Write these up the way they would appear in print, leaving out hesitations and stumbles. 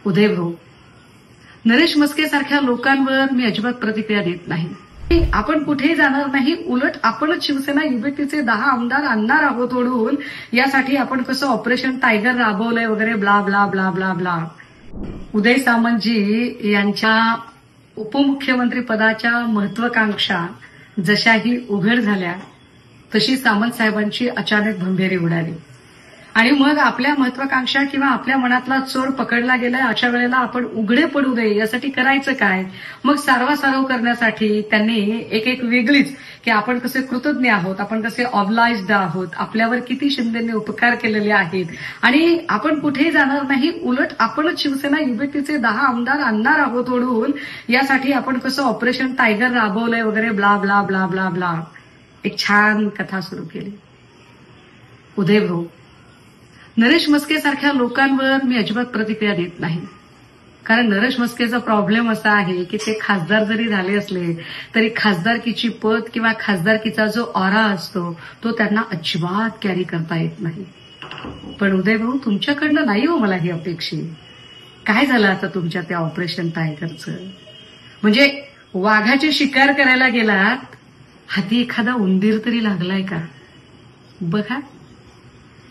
उदय भाऊ, नरेश म्हस्के सारख्या लोकांवर मी अजिबात प्रतिक्रिया देत नाही. आपण कुठेही जाणार नाही, उलट आपणच शिवसेना युबीटीचे 10 आमदार आणणार आहोत ओढून. यासाठी आपण कसं ऑपरेशन टायगर राबवलंय वगैरे blah blah blah blah blah. उदय सामंतजी यांच्या उपमुख्यमंत्री पदाच्या महत्वाकांक्षा जशाही उघड झाल्या तशी सामंत साहेबांची अचानक भंभेरी उडाली आणि मग आपल्या महत्वाकांक्षा किंवा आपल्या मनातला चोर पकडला गेलाय, अशा वेळेला आपण उघडे पडू नये यासाठी करायचं काय. मग सारवासारव करण्यासाठी त्यांनी एक वेगळीच की आपण कसे कृतज्ञ आहोत, आपण कसे ऑब्लाइज्ड आहोत, आपल्यावर किती शिंदेंनी उपकार केलेले आहेत आणि आपण कुठेही जाणार नाही, उलट आपणच शिवसेना युबीटीचे 10 आमदार आणणार आहोत ओढून. यासाठी आपण कसं ऑपरेशन टायगर राबवलंय वगैरे blah blah blah blah blah. एक छान कथा सुरू केली. उदय भाऊ, नरेश म्हस्के सारख्या लोकांवर मी अजिबात प्रतिक्रिया देत नाही. कारण नरेश म्हस्केचा प्रॉब्लेम असा आहे की ते खासदार जरी झाले असले तरी खासदारकीची पद किंवा खासदारकीचा जो ऑरा असतो तो त्यांना अजिबात कॅरी करता येत नाही. पण उदय भाऊ, तुमच्याकडनं नाही हो मला ही अपेक्षित. काय झालं आता तुमच्या त्या ऑपरेशन टायगरचं? म्हणजे वाघाची शिकार करायला गेलात, हाती एखादा उंदीर तरी लागलाय का बघा.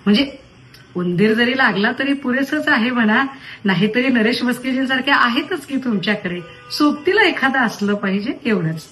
म्हणजे उंदीर जरी लागला तरी पुरेसंच आहे म्हणा, नाहीतरी नरेश म्हस्केजींसारख्या आहेतच की तुमच्याकडे, सोबतीला एखादा असलं पाहिजे एवढंच.